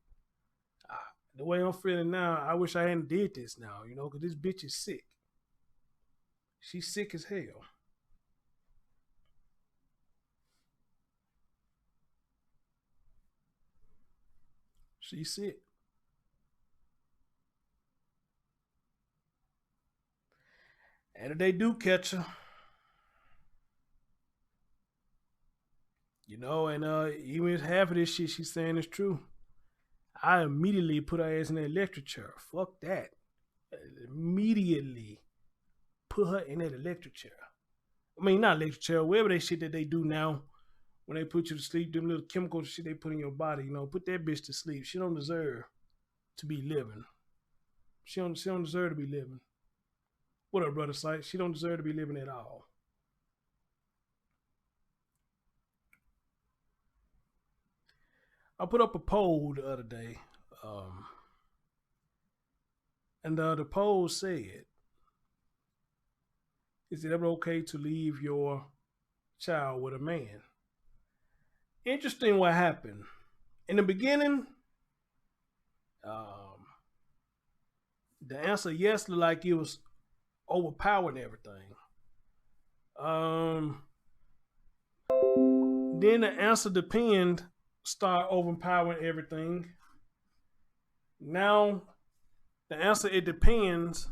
The way I'm feeling now, I wish I hadn't did this now. You know, because this bitch is sick. She's sick as hell. She's sick. And if they do catch her, you know, and even if half of this shit she's saying is true, I immediately put her ass in the electric chair. Fuck that. Immediately put her in that electric chair. I mean, not electric chair, whatever that shit that they do now when they put you to sleep, them little chemical shit they put in your body, you know, put that bitch to sleep. She don't deserve to be living. She don't deserve to be living. What up, brother Sight? She don't deserve to be living at all. I put up a poll the other day, and the poll said, is it ever okay to leave your child with a man? Interesting what happened. In the beginning, the answer yes looked like it was overpowering everything. Then the answer depend start overpowering everything. Now the answer it depends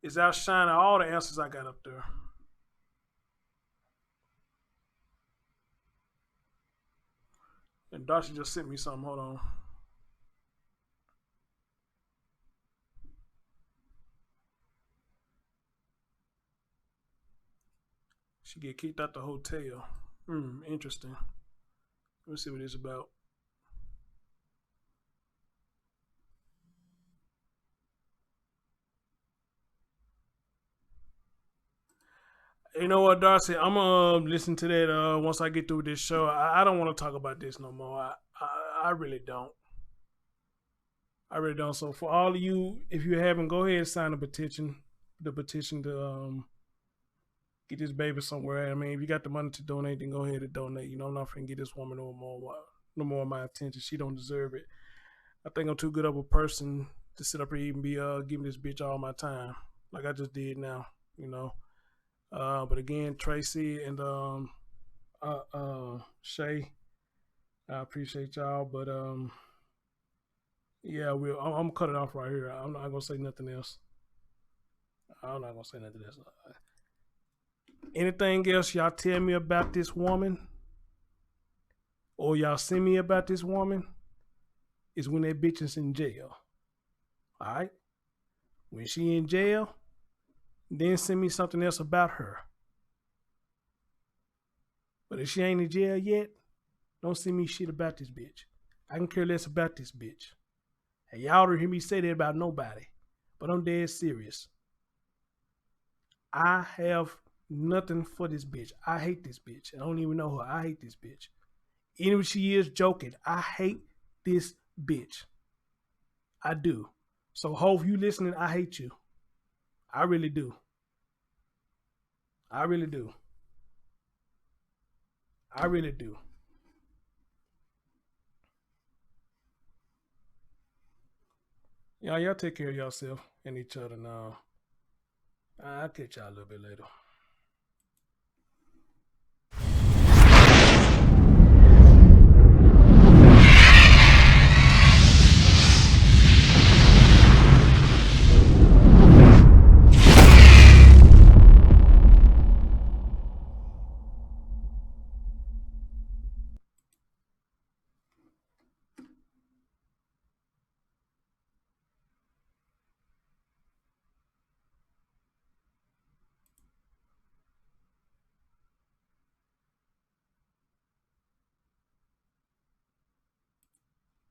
is outshining all the answers I got up there. And Darcy just sent me something. Hold on. She get kicked out the hotel. Interesting. Let's see what it's about. You know what, Darcy? I'm gonna listen to that once I get through this show. I don't want to talk about this no more. I really don't. I really don't. So for all of you, if you haven't, go ahead and sign the petition. The petition to get this baby somewhere. I mean, if you got the money to donate, then go ahead and donate. You know, I'm not finna get this woman no more of my attention. She don't deserve it. I think I'm too good of a person to sit up here and even be giving this bitch all my time, like I just did now. You know. But again, Tracy and Shay, I appreciate y'all. But yeah, I'm gonna cut it off right here. I'm not gonna say nothing else. I'm not gonna say nothing else. Anything else y'all tell me about this woman, or y'all send me about this woman, is when that bitch is in jail. All right, when she in jail, then send me something else about her. But if she ain't in jail yet, don't send me shit about this bitch. I can care less about this bitch. And y'all don't hear me say that about nobody. But I'm dead serious. I have nothing for this bitch. I hate this bitch. I don't even know her. I hate this bitch. Even if she is joking, I hate this bitch. I do. So, Hov, you listening, I hate you. I really do. I really do. I really do. Y'all take care of yourself and each other now. I'll catch y'all a little bit later.